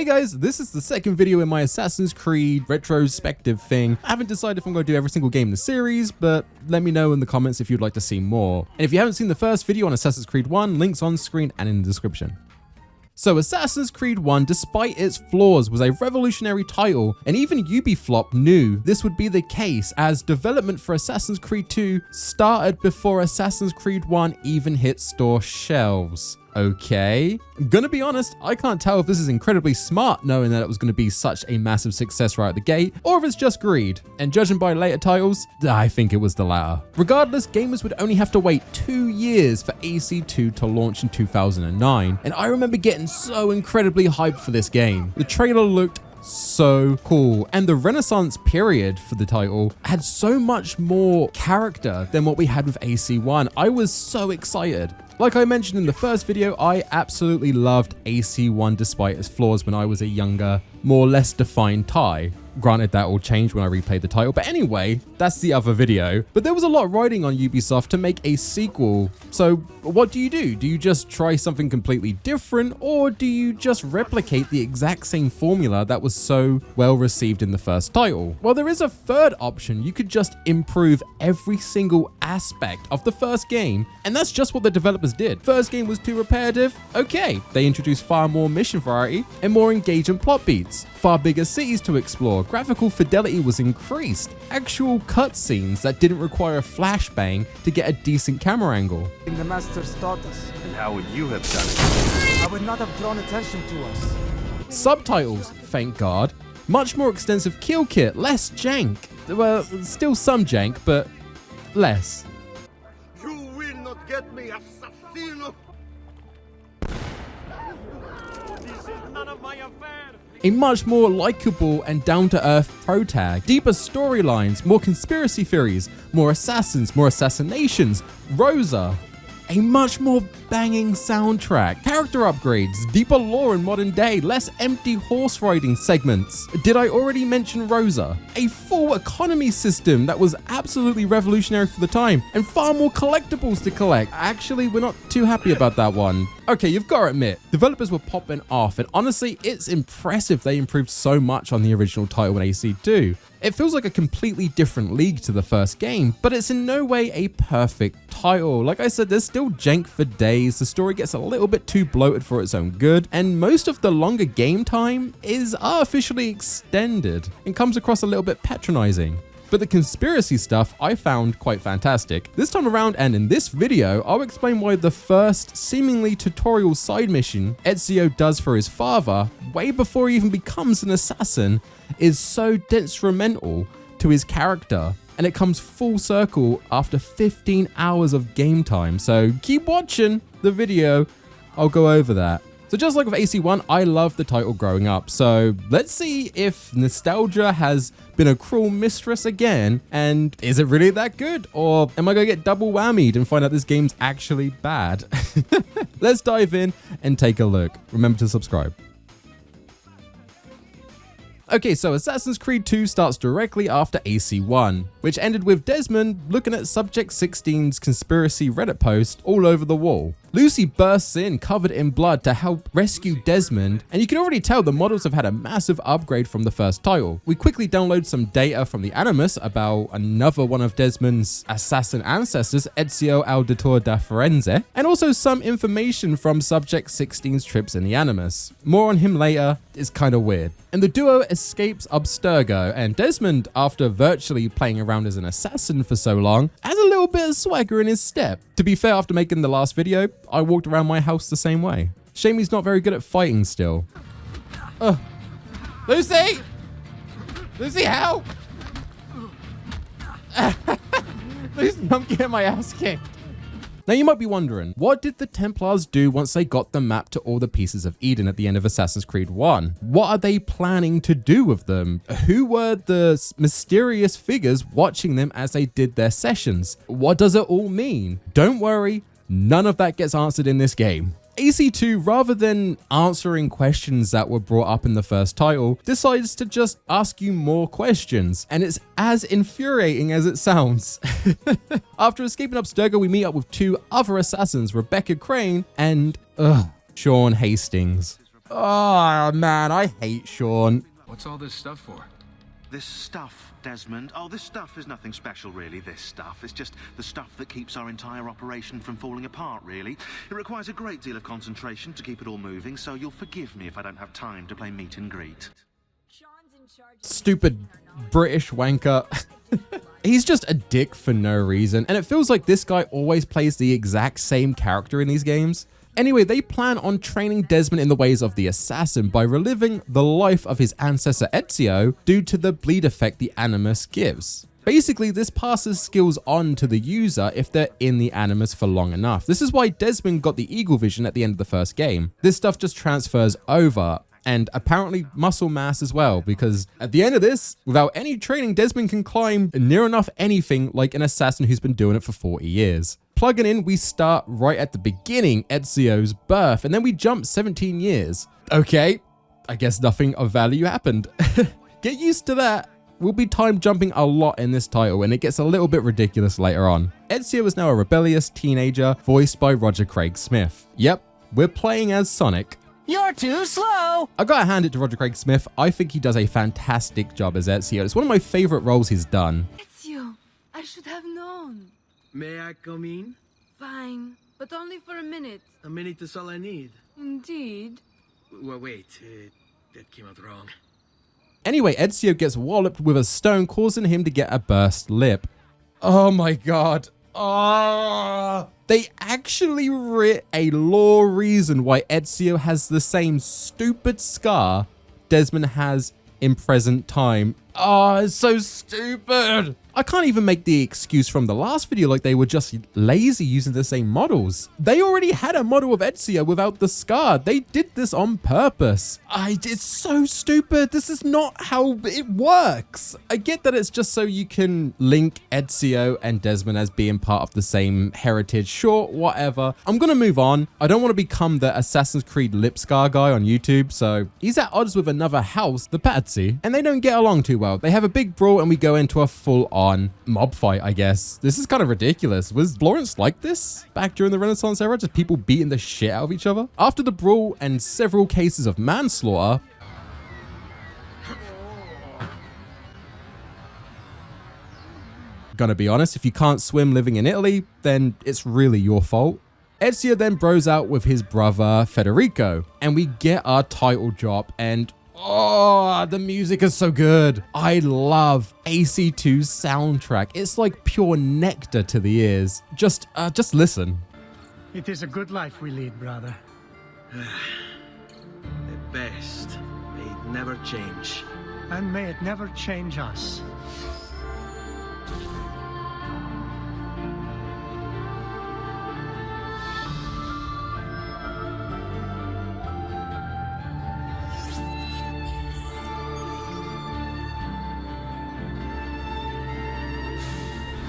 guys, this is the second video in my Assassin's Creed retrospective thing. I haven't decided if I'm going to do every single game in the series, but let me know in the comments if you'd like to see more. And if you haven't seen the first video on Assassin's Creed 1, links on screen and in the description. So Assassin's Creed 1, despite its flaws, was a revolutionary title, and even Ubisoft knew this would be the case, as development for Assassin's Creed 2 started before Assassin's Creed 1 even hit store shelves. Okay, I'm gonna be honest, I can't tell if this is incredibly smart knowing that it was gonna be such a massive success right at the gate, or if it's just greed. And judging by later titles, I think it was the latter. Regardless, gamers would only have to wait 2 years for AC2 to launch in 2009, and I remember getting so incredibly hyped for this game. The trailer looked so cool, and the Renaissance period for the title had so much more character than what we had with AC1. I was so excited. Like I mentioned in the first video, I absolutely loved AC1 despite its flaws when I was a younger, more or less defined Thai. Granted, that all changed when I replayed the title, but anyway, that's the other video. But there was a lot riding on Ubisoft to make a sequel. So what do? Do you just try something completely different, or do you just replicate the exact same formula that was so well received in the first title? Well, there is a third option. You could just improve every single aspect of the first game, and that's just what the developers did. First game was too repetitive. Okay, they introduced far more mission variety and more engaging plot beats, far bigger cities to explore. Graphical fidelity was increased, actual cutscenes that didn't require a flashbang to get a decent camera angle. The masters taught us. And how would you have done it? I would not have drawn attention to us. Subtitles, thank God. Much more extensive kill kit, less jank. Well, still some jank, but less. You will not get me, assassino! This is none of my affair! A much more likable and down-to-earth protag, deeper storylines, more conspiracy theories, more assassins, more assassinations, Rosa, a much more banging soundtrack, character upgrades, deeper lore in modern day, less empty horse riding segments. Did I already mention Rosa? A full economy system that was absolutely revolutionary for the time, and far more collectibles to collect. Actually, we're not too happy about that one. Okay, you've got to admit, developers were popping off, and honestly, it's impressive they improved so much on the original title in AC2. It feels like a completely different league to the first game, but it's in no way a perfect title. Like I said, there's still jank for days, the story gets a little bit too bloated for its own good, and most of the longer game time is artificially extended and comes across a little bit patronizing. But the conspiracy stuff I found quite fantastic. This time around, and in this video, I'll explain why the first seemingly tutorial side mission Ezio does for his father, way before he even becomes an assassin, is so detrimental to his character. And it comes full circle after 15 hours of game time. So keep watching the video, I'll go over that. So just like with AC1, I loved the title growing up. So let's see if nostalgia has been a cruel mistress again, and is it really that good? Or am I gonna get double whammied and find out this game's actually bad? Let's dive in and take a look. Remember to subscribe. Okay, so Assassin's Creed 2 starts directly after AC1, which ended with Desmond looking at Subject 16's conspiracy Reddit post all over the wall. Lucy bursts in covered in blood to help rescue Desmond, and you can already tell the models have had a massive upgrade from the first title. We quickly download some data from the Animus about another one of Desmond's assassin ancestors, Ezio Auditore da Florence, and also some information from Subject 16's trips in the Animus. More on him later, it's kind of weird. And the duo escapes Abstergo, and Desmond, after virtually playing around as an assassin for so long, has a little bit of swagger in his step. To be fair, after making the last video, I walked around my house the same way. Shame he's not very good at fighting still. Lucy! Lucy, help! Lucy, I'm getting my ass kicked. Now you might be wondering, what did the Templars do once they got the map to all the pieces of Eden at the end of Assassin's Creed 1? What are they planning to do with them? Who were the mysterious figures watching them as they did their sessions? What does it all mean? Don't worry, none of that gets answered in this game. AC2, rather than answering questions that were brought up in the first title, decides to just ask you more questions, and it's as infuriating as it sounds. After escaping Abstergo, we meet up with two other assassins, Rebecca Crane and Sean Hastings. Oh, man, I hate Sean. What's all this stuff for? This stuff, Desmond. Oh, this stuff is nothing special, really. This stuff. It's just the stuff that keeps our entire operation from falling apart, really. It requires a great deal of concentration to keep it all moving, so you'll forgive me if I don't have time to play meet and greet. Stupid British wanker. He's just a dick for no reason, and it feels like this guy always plays the exact same character in these games. Anyway, they plan on training Desmond in the ways of the assassin by reliving the life of his ancestor Ezio due to the bleed effect the Animus gives. Basically, this passes skills on to the user if they're in the Animus for long enough. This is why Desmond got the eagle vision at the end of the first game. This stuff just transfers over, and apparently muscle mass as well, because at the end of this, without any training, Desmond can climb near enough anything like an assassin who's been doing it for 40 years. Plugging in, we start right at the beginning, Ezio's birth, and then we jump 17 years. Okay, I guess nothing of value happened. Get used to that. We'll be time jumping a lot in this title, and it gets a little bit ridiculous later on. Ezio is now a rebellious teenager, voiced by Roger Craig Smith. Yep, we're playing as Sonic. You're too slow! I gotta hand it to Roger Craig Smith. I think he does a fantastic job as Ezio. It's one of my favorite roles he's done. Ezio, I should have known. May I come in? Fine, but only for a minute. A minute is all I need. Indeed. Well, wait, that came out wrong. Anyway, Ezio gets walloped with a stone, causing him to get a burst lip. Oh my god. Oh. They actually writ a lore reason why Ezio has the same stupid scar Desmond has in present time. Oh, it's so stupid. I can't even make the excuse from the last video like they were just lazy using the same models. They already had a model of Ezio without the scar. They did this on purpose. It's so stupid. This is not how it works. I get that it's just so you can link Ezio and Desmond as being part of the same heritage. Sure, whatever. I'm gonna move on. I don't want to become the Assassin's Creed lip scar guy on YouTube, so he's at odds with another house, the Patsy, and they don't get along too well. They have a big brawl and we go into a full-on mob fight, I guess. This is kind of ridiculous. Was Florence like this back during the Renaissance era? Just people beating the shit out of each other? After the brawl and several cases of manslaughter, gonna be honest, if you can't swim living in Italy, then it's really your fault. Ezio then bros out with his brother Federico, and we get our title drop, and oh, the music is so good. I love AC2's soundtrack. It's like pure nectar to the ears. Just listen. It is a good life we lead, brother. The best. May it never change. And may it never change us.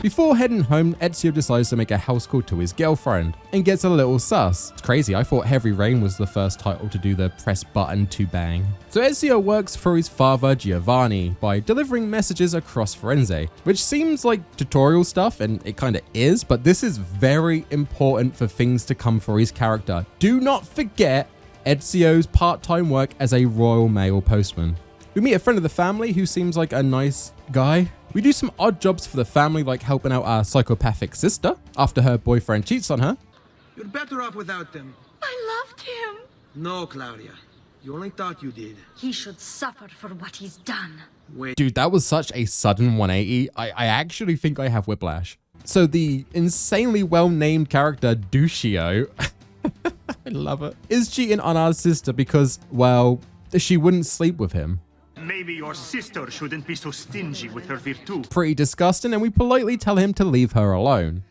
Before heading home, Ezio decides to make a house call to his girlfriend and gets a little sus. It's crazy, I thought Heavy Rain was the first title to do the press button to bang. So Ezio works for his father Giovanni by delivering messages across Florence, which seems like tutorial stuff, and it kind of is, but this is very important for things to come for his character. Do not forget Ezio's part-time work as a Royal Mail postman. We meet a friend of the family who seems like a nice guy. We do some odd jobs for the family, like helping out our psychopathic sister after her boyfriend cheats on her. You're better off without them. I loved him. No, Claudia. You only thought you did. He should suffer for what he's done. Wait. Dude, that was such a sudden 180. I actually think I have whiplash. So the insanely well-named character Duccio, I love it, is cheating on our sister because, well, she wouldn't sleep with him. Maybe your sister shouldn't be so stingy with her virtù. Pretty disgusting, and we politely tell him to leave her alone.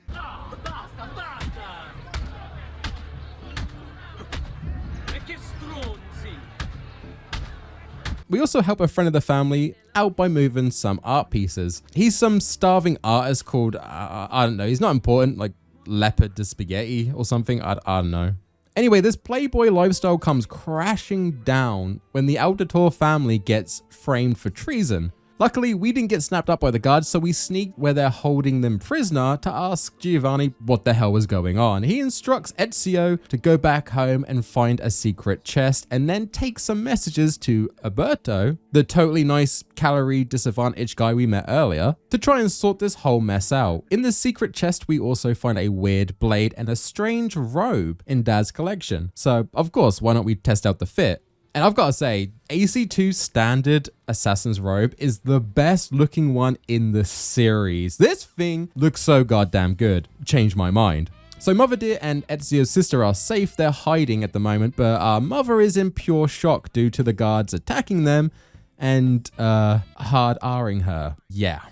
We also help a friend of the family out by moving some art pieces. He's some starving artist called, I don't know, he's not important, like Leopard de Spaghetti or something, I don't know. Anyway, this playboy lifestyle comes crashing down when the Auditore family gets framed for treason. Luckily, we didn't get snapped up by the guards, so we sneaked where they're holding them prisoner to ask Giovanni what the hell was going on. He instructs Ezio to go back home and find a secret chest and then take some messages to Alberto, the totally nice calorie disadvantaged guy we met earlier, to try and sort this whole mess out. In the secret chest, we also find a weird blade and a strange robe in Dad's collection. So, of course, why not we test out the fit? And I've got to say, AC2 standard assassin's robe is the best looking one in the series. This thing looks so goddamn good. Changed my mind. So Mother Dear and Ezio's sister are safe. They're hiding at the moment, but our mother is in pure shock due to the guards attacking them and hard R-ing her. Yeah.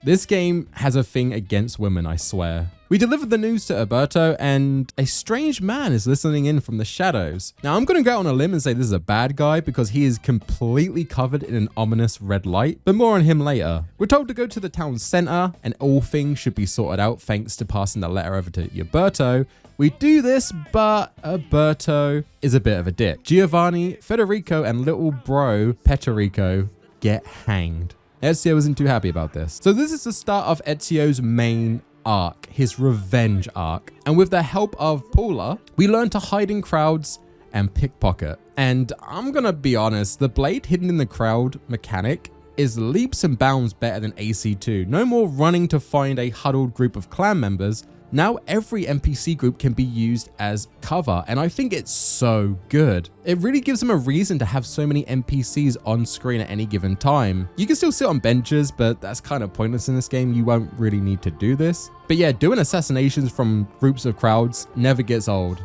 This game has a thing against women, I swear. We delivered the news to Alberto, and a strange man is listening in from the shadows. Now, I'm going to go out on a limb and say this is a bad guy because he is completely covered in an ominous red light, but more on him later. We're told to go to the town center, and all things should be sorted out thanks to passing the letter over to Alberto. We do this, but Alberto is a bit of a dick. Giovanni, Federico, and little bro, Peterico, get hanged. Ezio isn't too happy about this. So this is the start of Ezio's main arc, his revenge arc. And with the help of Paula, we learn to hide in crowds and pickpocket. And I'm gonna be honest, the blade hidden in the crowd mechanic is leaps and bounds better than AC2. No more running to find a huddled group of clan members. Now every NPC group can be used as cover, and I think it's so good. It really gives them a reason to have so many NPCs on screen at any given time. You can still sit on benches, but that's kind of pointless in this game. You won't really need to do this. But yeah, doing assassinations from groups of crowds never gets old.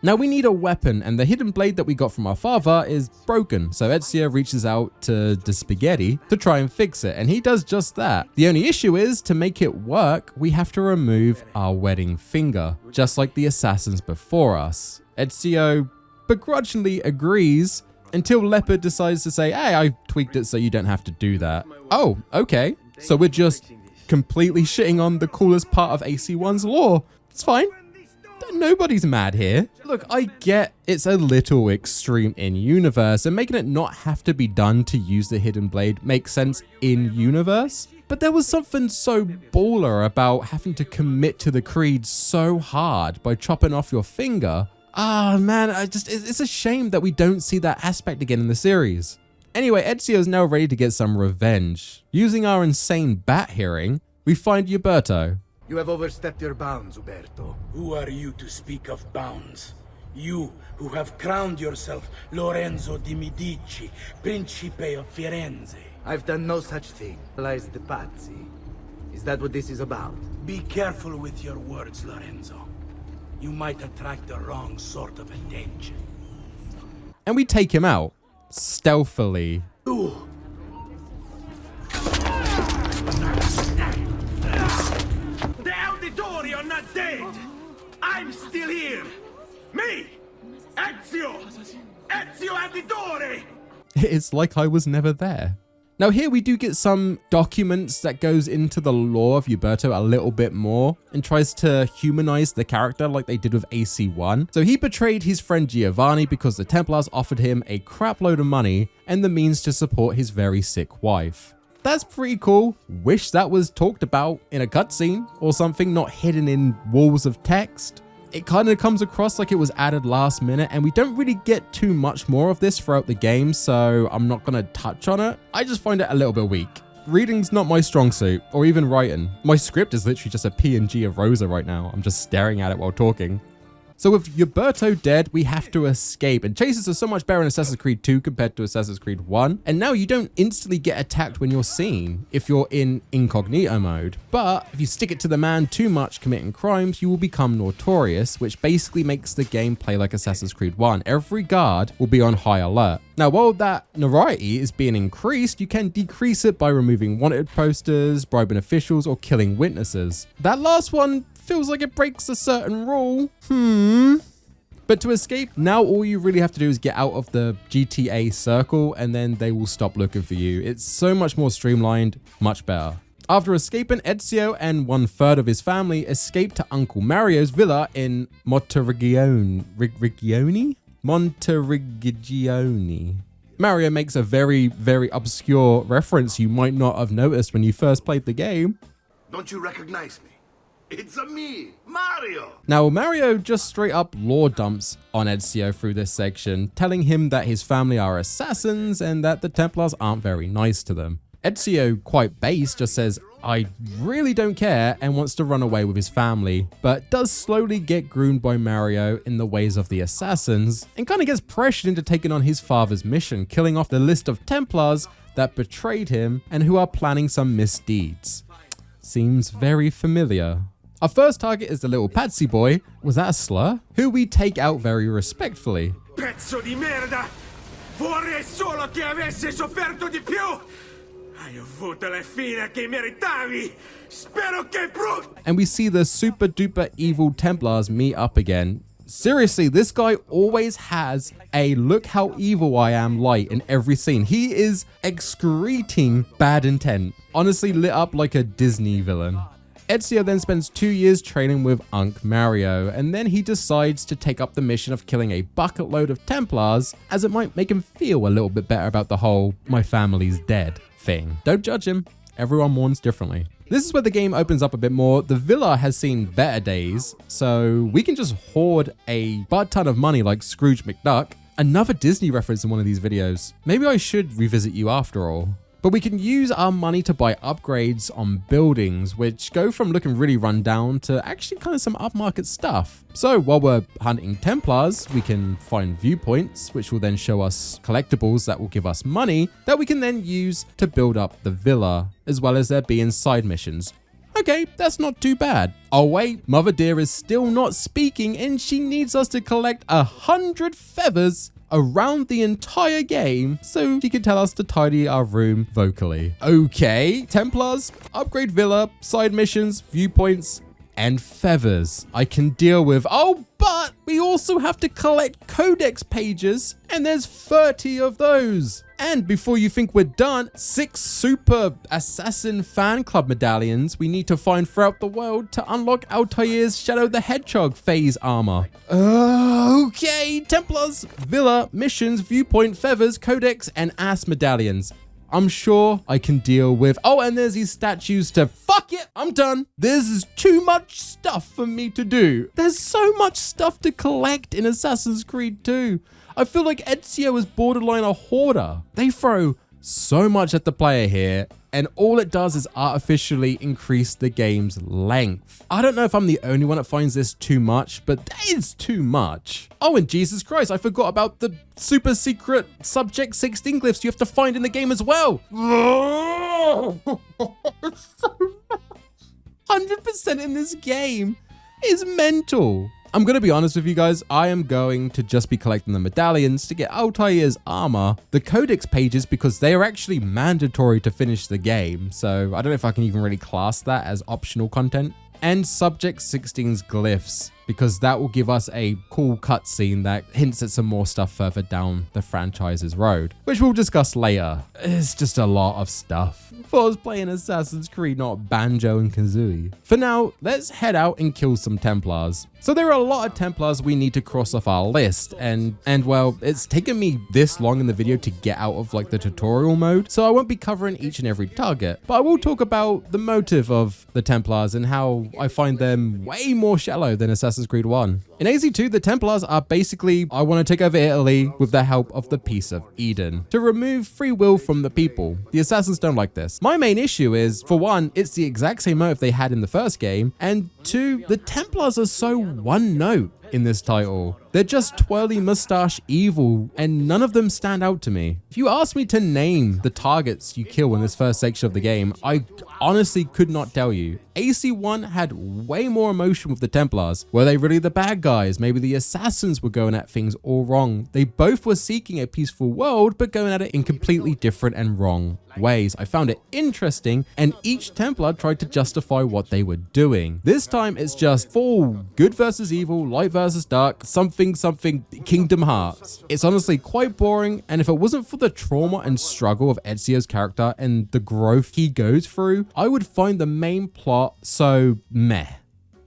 Now we need a weapon, and the hidden blade that we got from our father is broken, so Ezio reaches out to the spaghetti to try and fix it, and he does just that. The only issue is, to make it work, we have to remove our wedding finger, just like the assassins before us. Ezio begrudgingly agrees until Leopard decides to say, hey, I tweaked it so you don't have to do that. Oh, okay. So we're just completely shitting on the coolest part of AC1's lore. It's fine. Nobody's mad here. Look, I get it's a little extreme in universe, and making it not have to be done to use the hidden blade makes sense in universe. But there was something so baller about having to commit to the creed so hard by chopping off your finger. Ah, man, it's a shame that we don't see that aspect again in the series. Anyway, Ezio's now ready to get some revenge. Using our insane bat hearing, we find Uberto. You have overstepped your bounds, Uberto. Who are you to speak of bounds? You who have crowned yourself Lorenzo di Medici, Principe of Firenze. I've done no such thing. Lies the Pazzi. Is that what this is about? Be careful with your words, Lorenzo. You might attract the wrong sort of attention. And we take him out, stealthily. Ooh. The Auditori are not dead! I'm still here! Me! Ezio! Ezio Auditore! It's like I was never there. Now here we do get some documents that goes into the lore of Uberto a little bit more and tries to humanize the character like they did with AC1. So he betrayed his friend Giovanni because the Templars offered him a crap load of money and the means to support his very sick wife. That's pretty cool. Wish that was talked about in a cutscene or something, not hidden in walls of text. It kind of comes across like it was added last minute, and we don't really get too much more of this throughout the game, so I'm not going to touch on it. I just find it a little bit weak. Reading's not my strong suit, or even writing. My script is literally just a PNG of Rosa right now. I'm just staring at it while talking. So with Uberto dead, we have to escape, and chases are so much better in Assassin's Creed 2 compared to Assassin's Creed 1. And now you don't instantly get attacked when you're seen if you're in incognito mode. But if you stick it to the man too much committing crimes, you will become notorious, which basically makes the game play like Assassin's Creed 1. Every guard will be on high alert. Now, while that notoriety is being increased, you can decrease it by removing wanted posters, bribing officials, or killing witnesses. That last one feels like it breaks a certain rule. But to escape, now all you really have to do is get out of the GTA circle and then they will stop looking for you. It's so much more streamlined, much better. After escaping, Ezio and 1/3 of his family escape to Uncle Mario's villa in Monteriggioni. Mario makes a very, very obscure reference you might not have noticed when you first played the game. Don't you recognize me? It's a me, Mario! Now, Mario just straight up lore dumps on Ezio through this section, telling him that his family are assassins and that the Templars aren't very nice to them. Ezio, quite base, just says, I really don't care, and wants to run away with his family, but does slowly get groomed by Mario in the ways of the assassins, and kind of gets pressured into taking on his father's mission, killing off the list of Templars that betrayed him and who are planning some misdeeds. Seems very familiar. Our first target is the little Patsy boy, was that a slur? Who we take out very respectfully. Pezzo di merda! Vorrei solo che avessi sofferto di più! Hai avuto la fine che meritavi! Spero che brutto! And we see the super duper evil Templars meet up again. Seriously, this guy always has a look how evil I am light in every scene. He is excreting bad intent. Honestly lit up like a Disney villain. Ezio then spends 2 years training with Unc Mario, and then he decides to take up the mission of killing a bucket load of Templars, as it might make him feel a little bit better about the whole "my family's dead" thing. Don't judge him, everyone mourns differently. This is where the game opens up a bit more. The villa has seen better days, so we can just hoard a butt ton of money like Scrooge McDuck. Another Disney reference in one of these videos. Maybe I should revisit you after all. But we can use our money to buy upgrades on buildings, which go from looking really run down to actually kind of some upmarket stuff. So while we're hunting Templars, we can find viewpoints, which will then show us collectibles that will give us money that we can then use to build up the villa, as well as there being side missions. Okay, that's not too bad. Oh wait, Mother Dear is still not speaking and she needs us to collect 100 feathers around the entire game so she can tell us to tidy our room vocally. Okay, Templars, upgrade villa, side missions, viewpoints, and feathers I can deal with. Oh, but we also have to collect codex pages, and there's 30 of those. And before you think we're done, 6 super assassin fan club medallions we need to find throughout the world to unlock Altair's Shadow the Hedgehog phase armor. Okay, Templars, villa, missions, viewpoint, feathers, codex, and ass medallions. I'm sure I can deal with. Oh, and there's these statues to fuck it. I'm done. This is too much stuff for me to do. There's so much stuff to collect in Assassin's Creed 2. I feel like Ezio is borderline a hoarder. They throw so much at the player here, and all it does is artificially increase the game's length. I don't know if I'm the only one that finds this too much, but that is too much. Oh, and Jesus Christ, I forgot about the super secret Subject 16 glyphs you have to find in the game as well. It's so much. 100% in this game is mental. I'm going to be honest with you guys, I am going to just be collecting the medallions to get Altair's armor, the codex pages, because they are actually mandatory to finish the game, so I don't know if I can even really class that as optional content, and Subject 16's glyphs, because that will give us a cool cutscene that hints at some more stuff further down the franchise's road, which we'll discuss later. It's just a lot of stuff. I was playing Assassin's Creed, not Banjo and Kazooie. For now, let's head out and kill some Templars. So there are a lot of Templars we need to cross off our list, and well, it's taken me this long in the video to get out of like the tutorial mode, so I won't be covering each and every target, but I will talk about the motive of the Templars and how I find them way more shallow than Assassin's Creed 1. In AZ2, the Templars are basically, I want to take over Italy with the help of the Peace of Eden to remove free will from the people. The Assassins don't like this. My main issue is, for one, it's the exact same motive they had in the first game, and two, the Templars are so one note in this title. They're just twirly mustache evil, and none of them stand out to me. If you asked me to name the targets you kill in this first section of the game, I honestly could not tell you. AC1 had way more emotion with the Templars. Were they really the bad guys? Maybe the assassins were going at things all wrong. They both were seeking a peaceful world, but going at it in completely different and wrong ways. I found it interesting, and each Templar tried to justify what they were doing. This time it's just full good versus evil, light versus dark, something Kingdom Hearts. It's honestly quite boring, and if it wasn't for the trauma and struggle of Ezio's character and the growth he goes through, I would find the main plot so meh.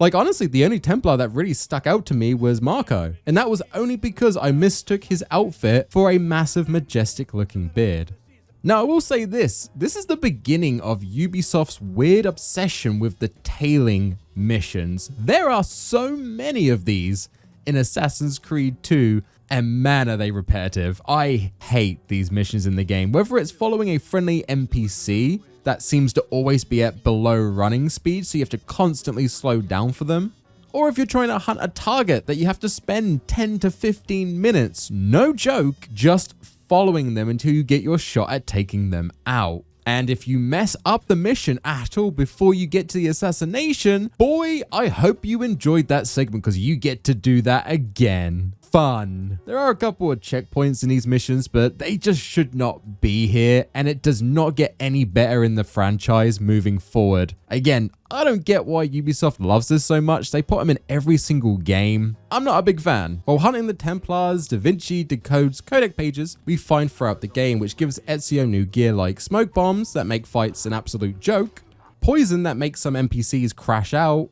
Like honestly, the only Templar that really stuck out to me was Marco, and that was only because I mistook his outfit for a massive majestic looking beard. Now, I will say this is the beginning of Ubisoft's weird obsession with the tailing missions. There are so many of these in Assassin's Creed 2, and man, are they repetitive. I hate these missions in the game, whether it's following a friendly NPC that seems to always be at below running speed, so you have to constantly slow down for them, or if you're trying to hunt a target that you have to spend 10 to 15 minutes, no joke, just following them until you get your shot at taking them out. And if you mess up the mission at all before you get to the assassination, boy, I hope you enjoyed that segment because you get to do that again. Fun. There are a couple of checkpoints in these missions, but they just should not be here, and it does not get any better in the franchise moving forward. Again, I don't get why Ubisoft loves this so much. They put them in every single game. I'm not a big fan. While hunting the Templars, Da Vinci decodes codec pages we find throughout the game, which gives Ezio new gear like smoke bombs that make fights an absolute joke, poison that makes some NPCs crash out,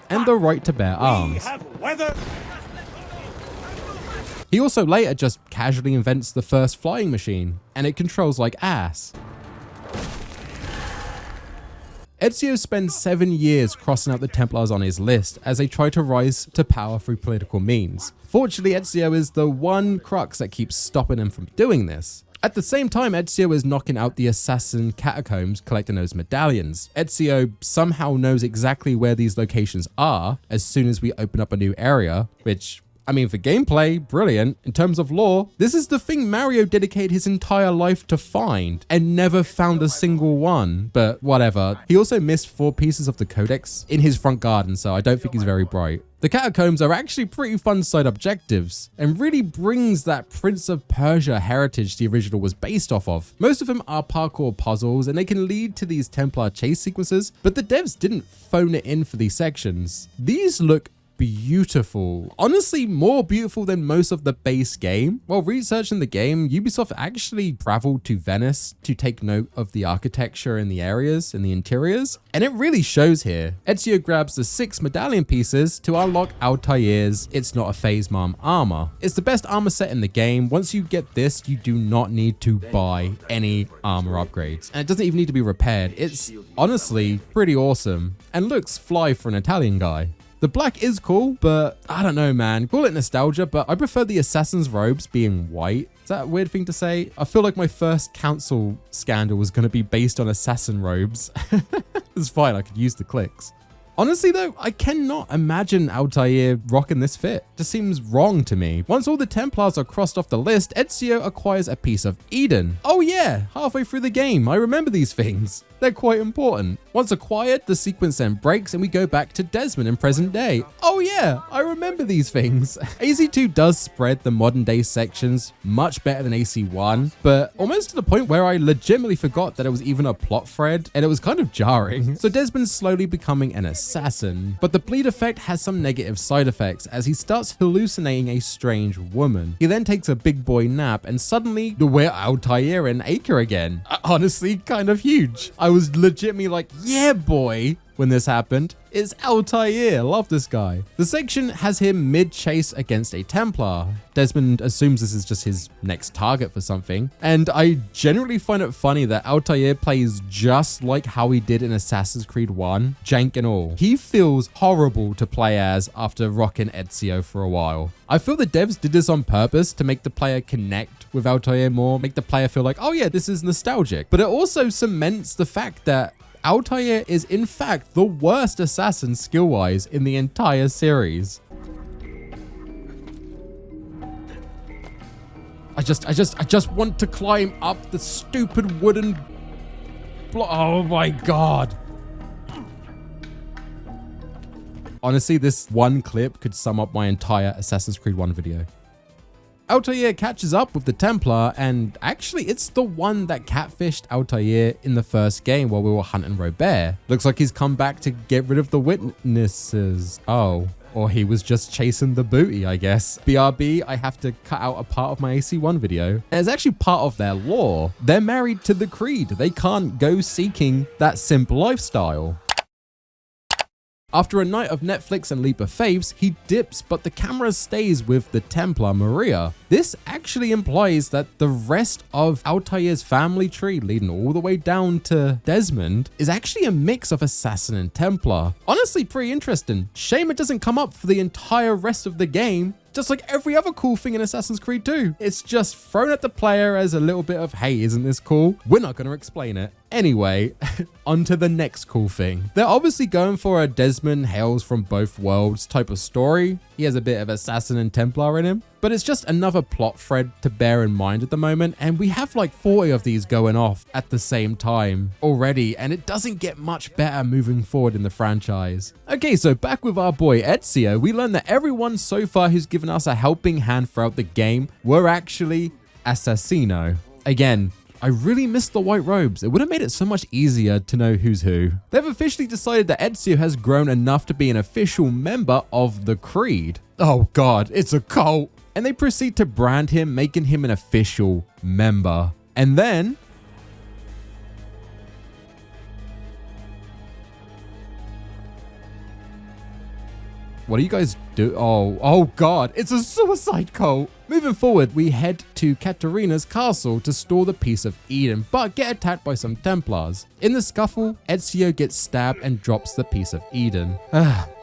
and the right to bear arms. He also later just casually invents the first flying machine, and it controls like ass. Ezio spends 7 years crossing out the Templars on his list as they try to rise to power through political means. Fortunately, Ezio is the one crux that keeps stopping him from doing this. At the same time, Ezio is knocking out the assassin catacombs collecting those medallions. Ezio somehow knows exactly where these locations are as soon as we open up a new area, which, I mean, for gameplay, brilliant. In terms of lore, this is the thing Mario dedicated his entire life to find and never found a single one, but whatever. He also missed 4 pieces of the codex in his front garden, so I don't think he's very bright. The catacombs are actually pretty fun side objectives and really brings that Prince of Persia heritage the original was based off of. Most of them are parkour puzzles and they can lead to these Templar chase sequences, but the devs didn't phone it in for these sections. These look beautiful. Honestly, more beautiful than most of the base game. While researching the game, Ubisoft actually traveled to Venice to take note of the architecture in the areas and the interiors, and it really shows here. Ezio grabs the 6 medallion pieces to unlock Altair's It's Not a Phase Mom armor. It's the best armor set in the game. Once you get this, you do not need to buy any armor upgrades, and it doesn't even need to be repaired. It's honestly pretty awesome and looks fly for an Italian guy. The black is cool, but I don't know, man. Call it nostalgia, but I prefer the assassin's robes being white. Is that a weird thing to say? I feel like my first council scandal was going to be based on assassin robes. It's fine, I could use the clicks. Honestly though, I cannot imagine Altair rocking this fit. It just seems wrong to me. Once all the Templars are crossed off the list, Ezio acquires a piece of Eden. Oh yeah, halfway through the game, I remember these things. They're quite important. Once acquired, the sequence then breaks and we go back to Desmond in present day. Oh yeah, I remember these things. AC2 does spread the modern day sections much better than AC1, but almost to the point where I legitimately forgot that it was even a plot thread, and it was kind of jarring. So Desmond's slowly becoming an assassin, but the bleed effect has some negative side effects as he starts hallucinating a strange woman. He then takes a big boy nap and suddenly we're Altair and Acre again. Honestly, kind of huge. I was legitimately like, yeah boy, when this happened. It's Altair, love this guy. The section has him mid-chase against a Templar. Desmond assumes this is just his next target for something, and I generally find it funny that Altair plays just like how he did in Assassin's Creed 1, jank and all. He feels horrible to play as after rocking Ezio for a while. I feel the devs did this on purpose to make the player connect with Altair more, make the player feel like, oh yeah, this is nostalgic. But it also cements the fact that Altair is in fact the worst assassin skill-wise in the entire series. I just want to climb up the stupid wooden block. Oh my god. Honestly, this one clip could sum up my entire Assassin's Creed 1 video. Altair catches up with the Templar, and actually it's the one that catfished Altair in the first game while we were hunting Robert. Looks like he's come back to get rid of the witnesses. Oh, or he was just chasing the booty, I guess. BRB, I have to cut out a part of my AC1 video. And it's actually part of their lore. They're married to the Creed. They can't go seeking that simp lifestyle. After a night of Netflix and leap of faiths, he dips, but the camera stays with the Templar Maria. This actually implies that the rest of Altair's family tree, leading all the way down to Desmond, is actually a mix of assassin and Templar. Honestly, pretty interesting. Shame it doesn't come up for the entire rest of the game, just like every other cool thing in Assassin's Creed 2. It's just thrown at the player as a little bit of, hey, isn't this cool? We're not going to explain it. Anyway, on to the next cool thing. They're obviously going for a Desmond hails from both worlds type of story. He has a bit of assassin and Templar in him, but it's just another plot thread to bear in mind at the moment, and we have like 40 of these going off at the same time already, and it doesn't get much better moving forward in the franchise. Okay, so back with our boy Ezio, we learned that everyone so far who's given us a helping hand throughout the game were actually assassino. Again, I really missed the white robes. It would have made it so much easier to know who's who. They've officially decided that Ezio has grown enough to be an official member of the Creed. Oh god, it's a cult. And they proceed to brand him, making him an official member. And then what do you guys do? Oh god, it's a suicide cult. Moving forward, we head to Katarina's castle to store the piece of Eden, but get attacked by some Templars. In the scuffle, Ezio gets stabbed and drops the piece of Eden.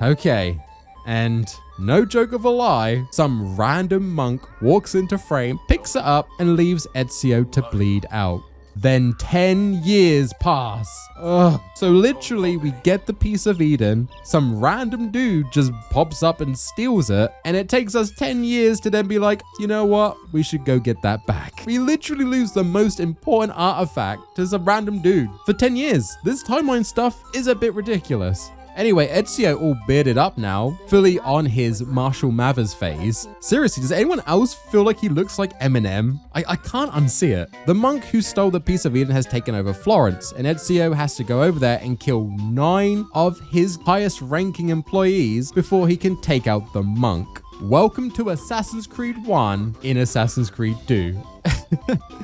Okay. And no joke of a lie, some random monk walks into frame, picks it up, and leaves Ezio to bleed out. Then 10 years pass. So literally we get the piece of Eden, some random dude just pops up and steals it, and it takes us 10 years to then be like, you know what, we should go get that back. We literally lose the most important artifact to some random dude for 10 years. This timeline stuff is a bit ridiculous. Anyway, Ezio all bearded up now, fully on his Marshall Mathers phase. Seriously, does anyone else feel like he looks like Eminem? I can't unsee it. The monk who stole the piece of Eden has taken over Florence, and Ezio has to go over there and kill 9 of his highest ranking employees before he can take out the monk. Welcome to Assassin's Creed 1 in Assassin's Creed 2.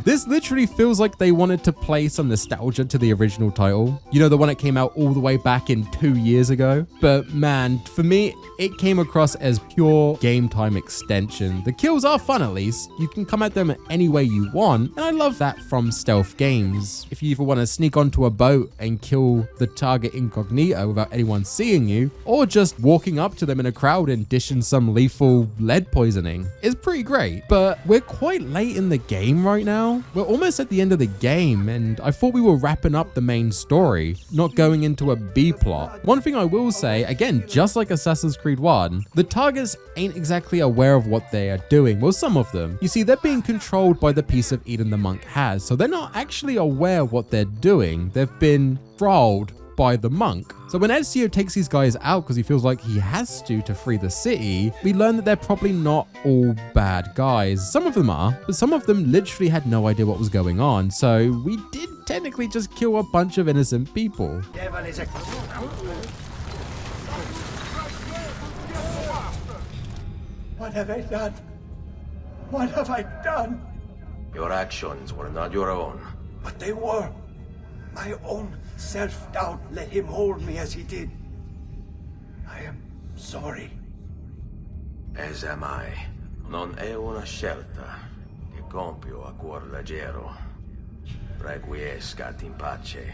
This literally feels like they wanted to play some nostalgia to the original title. You know, the one that came out all the way back in 2 years ago. But man, for me, it came across as pure game time extension. The kills are fun at least. You can come at them any way you want. And I love that from stealth games. If you either want to sneak onto a boat and kill the target incognito without anyone seeing you, or just walking up to them in a crowd and dishing some lethal lead poisoning, it's pretty great. But we're quite late in the game right now. We're almost at the end of the game, and I thought we were wrapping up the main story, not going into a B plot. One thing I will say, again, just like Assassin's Creed 1, the targets ain't exactly aware of what they are doing. Well, some of them. You see, they're being controlled by the piece of Eden the monk has, so they're not actually aware what they're doing. They've been thralled by the monk. So when Ezio takes these guys out because he feels like he has to free the city, we learn that they're probably not all bad guys. Some of them are, but some of them literally had no idea what was going on. So we did technically just kill a bunch of innocent people. What have I done? What have I done? Your actions were not your own. But they were. My own self-doubt let him hold me as he did. I am sorry. As am I. Non è una scelta che compio a cuor leggero. Requiescat in pace.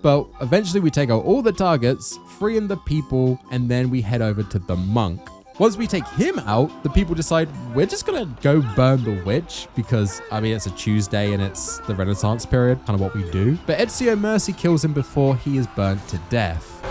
But eventually we take out all the targets, freeing the people, and then we head over to the monk. Once we take him out, the people decide we're just gonna go burn the witch because, I mean, it's a Tuesday and it's the Renaissance period, kind of what we do. But Ezio Mercy kills him before he is burnt to death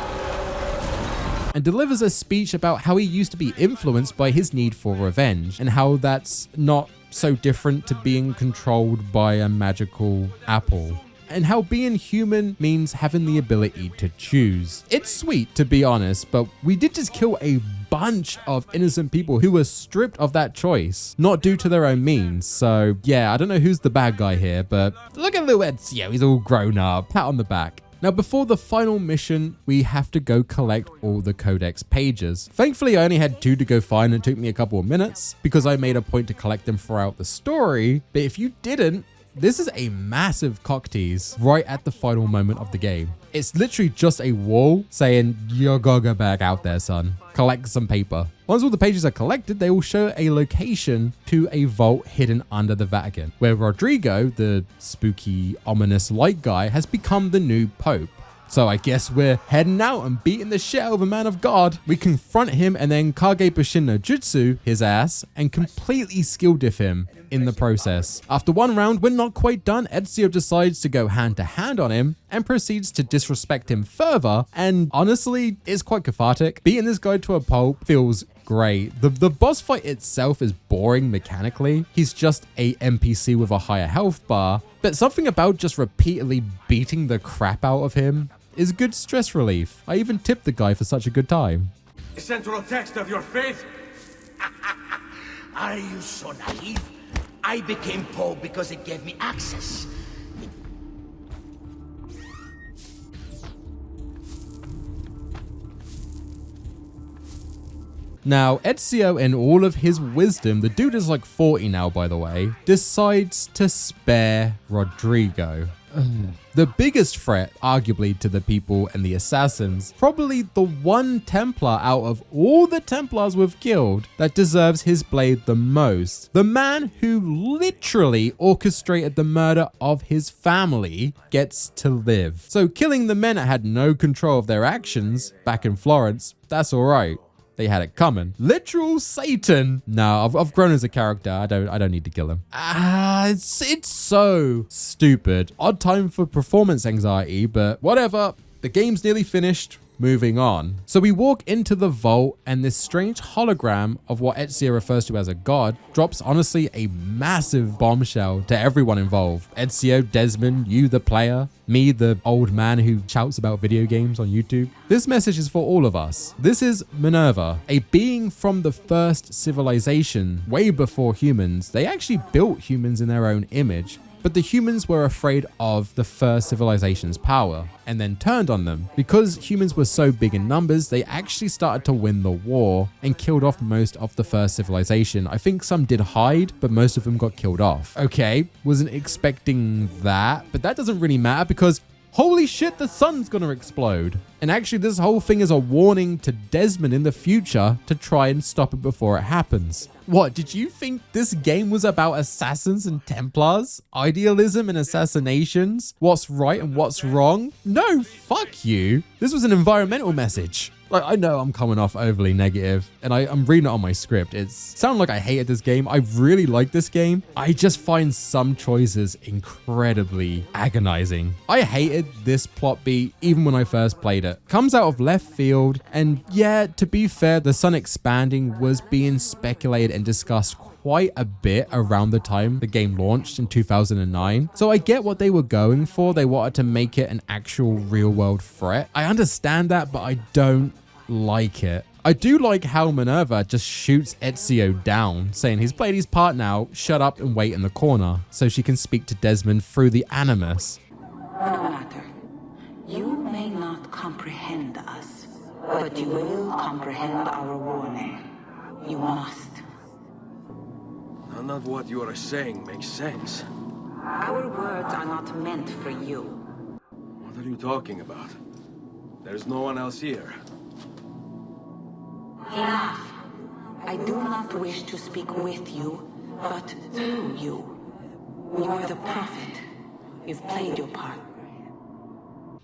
and delivers a speech about how he used to be influenced by his need for revenge and how that's not so different to being controlled by a magical apple. And how being human means having the ability to choose. It's sweet, to be honest, but we did just kill a bunch of innocent people who were stripped of that choice, not due to their own means. So yeah, I don't know who's the bad guy here, but look at little Ezio, he's all grown up. Pat on the back. Now, before the final mission, we have to go collect all the codex pages. Thankfully, I only had 2 to go find and it took me a couple of minutes because I made a point to collect them throughout the story. But if you didn't, This is a massive cock tease right at the final moment of the game. It's literally just a wall saying, you gotta go back out there, son. Collect some paper. Once all the pages are collected, they will show a location to a vault hidden under the Vatican, where Rodrigo, the spooky, ominous light guy, has become the new pope. So I guess we're heading out and beating the shit out of a man of God. We confront him and then Kage Bushin no Jutsu his ass and completely skill diff him in the process. After one round, we're not quite done. Ezio decides to go hand to hand on him and proceeds to disrespect him further. And honestly, it's quite cathartic. Beating this guy to a pulp feels great. The boss fight itself is boring mechanically. He's just a NPC with a higher health bar, but something about just repeatedly beating the crap out of him is good stress relief. I even tipped the guy for such a good time. The central text of your faith? Are you so naive? I became Pope because it gave me access. Now, Ezio, in all of his wisdom, the dude is like 40 now, by the way, decides to spare Rodrigo. The biggest threat, arguably, to the people and the assassins, probably the one Templar out of all the Templars we've killed that deserves his blade the most. The man who literally orchestrated the murder of his family gets to live. So killing the men that had no control of their actions back in Florence, that's all right. They had it coming. Literal Satan. No, I've grown as a character. I don't need to kill him. It's so stupid. Odd time for performance anxiety, but whatever. The game's nearly finished. Moving on. So we walk into the vault and this strange hologram of what Ezio refers to as a god drops honestly a massive bombshell to everyone involved. Ezio, Desmond, you the player, me the old man who shouts about video games on YouTube. This message is for all of us. This is Minerva, a being from the first civilization way before humans. They actually built humans in their own image. But the humans were afraid of the first civilization's power and then turned on them. Because humans were so big in numbers, they actually started to win the war and killed off most of the first civilization. I think some did hide, but most of them got killed off. Okay, wasn't expecting that, but that doesn't really matter because holy shit, the sun's gonna explode. And actually this whole thing is a warning to Desmond in the future to try and stop it before it happens. What, did you think this game was about assassins and Templars? Idealism and assassinations? What's right and what's wrong? No, fuck you. This was an environmental message. Like, I know I'm coming off overly negative, and I'm reading it on my script. It sounds like I hated this game. I really like this game. I just find some choices incredibly agonizing. I hated this plot beat even when I first played it. Comes out of left field, and yeah, to be fair, the sun expanding was being speculated and discussed quite a bit around the time the game launched in 2009. So I get what they were going for. They wanted to make it an actual real world threat. I understand that, but I don't like it. I do like how Minerva just shoots Ezio down, saying he's played his part now, shut up and wait in the corner, so she can speak to Desmond through the animus. No matter. You may not comprehend us, but you will comprehend our warning. You must. None of what you are saying makes sense. Our words are not meant for you. What are you talking about? There's no one else here. Enough. I do not wish to speak with you, but through you. You are the prophet. You've played your part.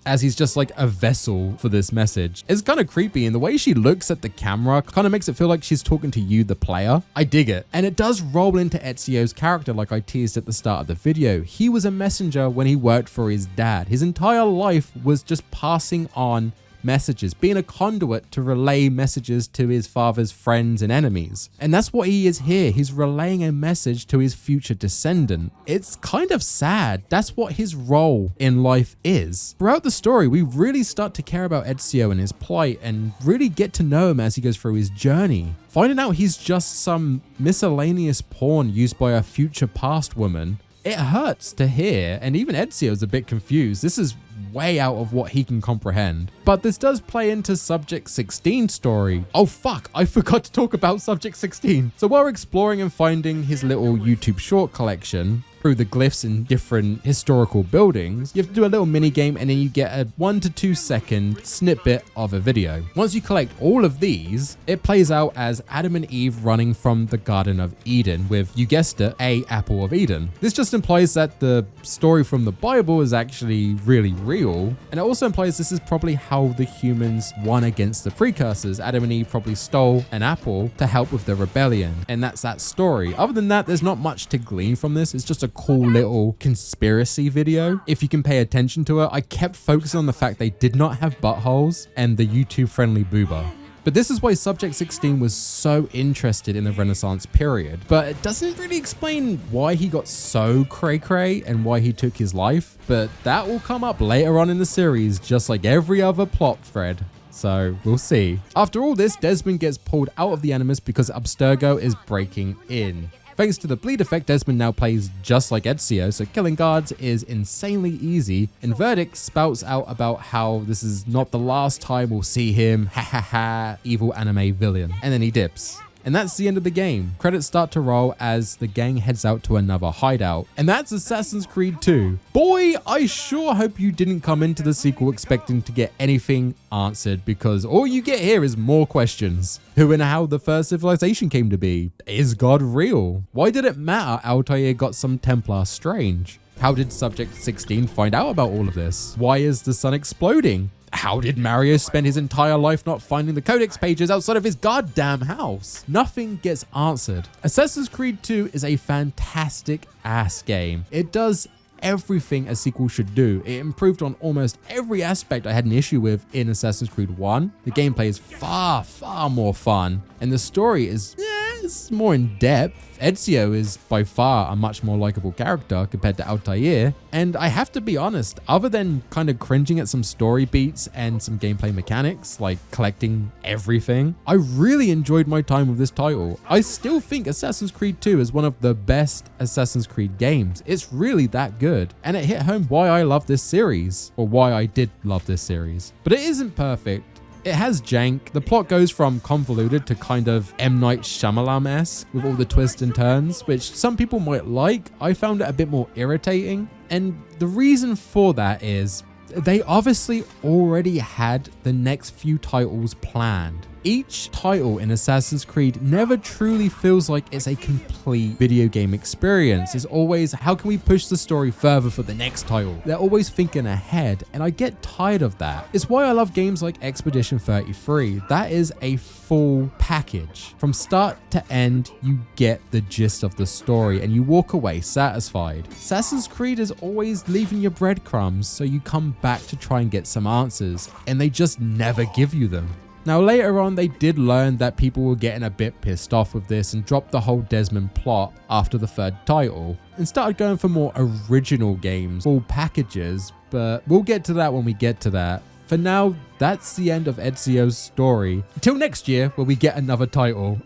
As he's just like a vessel for this message. It's kind of creepy, and the way she looks at the camera kind of makes it feel like she's talking to you, the player. I dig it. And it does roll into Ezio's character like I teased at the start of the video. He was a messenger when he worked for his dad. His entire life was just passing on messages, being a conduit to relay messages to his father's friends and enemies. And that's what he is here. He's relaying a message to his future descendant. It's kind of sad. That's what his role in life is. Throughout the story, we really start to care about Ezio and his plight and really get to know him as he goes through his journey. Finding out he's just some miscellaneous pawn used by a future past woman, it hurts to hear, and even Ezio's a bit confused. This is way out of what he can comprehend. But this does play into Subject 16's story. Oh fuck, I forgot to talk about Subject 16. So while exploring and finding his little YouTube short collection, through the glyphs in different historical buildings, you have to do a little mini game and then you get a 1 to 2 second snippet of a video. Once you collect all of these, it plays out as Adam and Eve running from the Garden of Eden with, you guessed it, a apple of Eden. This just implies that the story from the Bible is actually really real, and it also implies this is probably how the humans won against the precursors. Adam and Eve probably stole an apple to help with the rebellion, and that's that story. Other than that, there's not much to glean from this. It's just a cool little conspiracy video. If you can pay attention to it, I kept focusing on the fact they did not have buttholes and the YouTube friendly booba. But this is why Subject 16 was so interested in the Renaissance period. But it doesn't really explain why he got so cray-cray and why he took his life. But that will come up later on in the series, just like every other plot thread. So we'll see. After all this, Desmond gets pulled out of the Animus because Abstergo is breaking in. Thanks to the bleed effect, Desmond now plays just like Ezio, so killing guards is insanely easy, and Verdict spouts out about how this is not the last time we'll see him, ha ha ha, evil anime villain, and then he dips. And that's the end of the game. Credits start to roll as the gang heads out to another hideout. And that's Assassin's Creed 2. Boy, I sure hope you didn't come into the sequel expecting to get anything answered, because all you get here is more questions. Who and how the first civilization came to be? Is God real? Why did it matter Altair got some Templar strange? How did Subject 16 find out about all of this? Why is the sun exploding? How did Mario spend his entire life not finding the codex pages outside of his goddamn house? Nothing gets answered. Assassin's Creed 2 is a fantastic ass game. It does everything a sequel should do. It improved on almost every aspect I had an issue with in Assassin's Creed 1. The gameplay is far, far more fun, and the story is it's more in depth. Ezio is by far a much more likable character compared to Altair, and I have to be honest, other than kind of cringing at some story beats and some gameplay mechanics like collecting everything, I really enjoyed my time with this title. I still think Assassin's Creed 2 is one of the best Assassin's Creed games. It's really that good, and it hit home why I love this series, or why I did love this series. But it isn't perfect. It has jank. The plot goes from convoluted to kind of M. Night Shyamalan-esque with all the twists and turns, which some people might like. I found it a bit more irritating. And the reason for that is they obviously already had the next few titles planned. Each title in Assassin's Creed never truly feels like it's a complete video game experience. It's always, how can we push the story further for the next title? They're always thinking ahead, and I get tired of that. It's why I love games like Expedition 33. That is a full package. From start to end, you get the gist of the story, and you walk away satisfied. Assassin's Creed is always leaving you breadcrumbs, so you come back to try and get some answers, and they just never give you them. Now later on, they did learn that people were getting a bit pissed off with this and dropped the whole Desmond plot after the third title and started going for more original games, full packages, but we'll get to that when we get to that. For now, that's the end of Ezio's story. Until next year, where we get another title.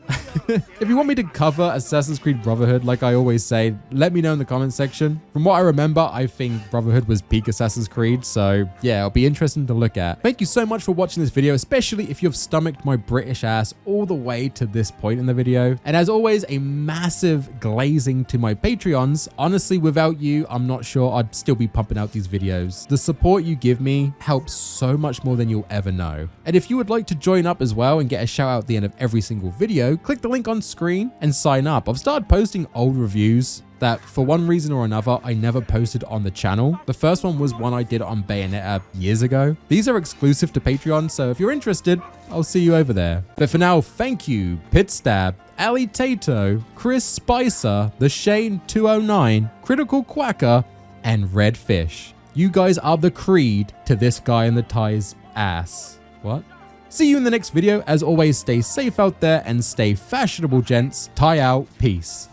If you want me to cover Assassin's Creed Brotherhood, like I always say, let me know in the comment section. From what I remember, I think Brotherhood was peak Assassin's Creed, so yeah, it'll be interesting to look at. Thank you so much for watching this video, especially if you've stomached my British ass all the way to this point in the video. And as always, a massive glazing to my Patreons. Honestly, without you, I'm not sure I'd still be pumping out these videos. The support you give me helps so much more than you'll ever know. And if you would like to join up as well and get a shout out at the end of every single video, click the link on screen and sign up. I've started posting old reviews that for one reason or another I never posted on the channel. The first one was one I did on Bayonetta years ago. These are exclusive to Patreon, so if you're interested, I'll see you over there. But for now, thank you, Pitstab, Ali Tato, Chris Spicer, The Shane 209, Critical Quacker, and Red Fish. You guys are the creed to this guy in the tie's ass. What? See you in the next video. As always, stay safe out there and stay fashionable, gents. Tie out. Peace.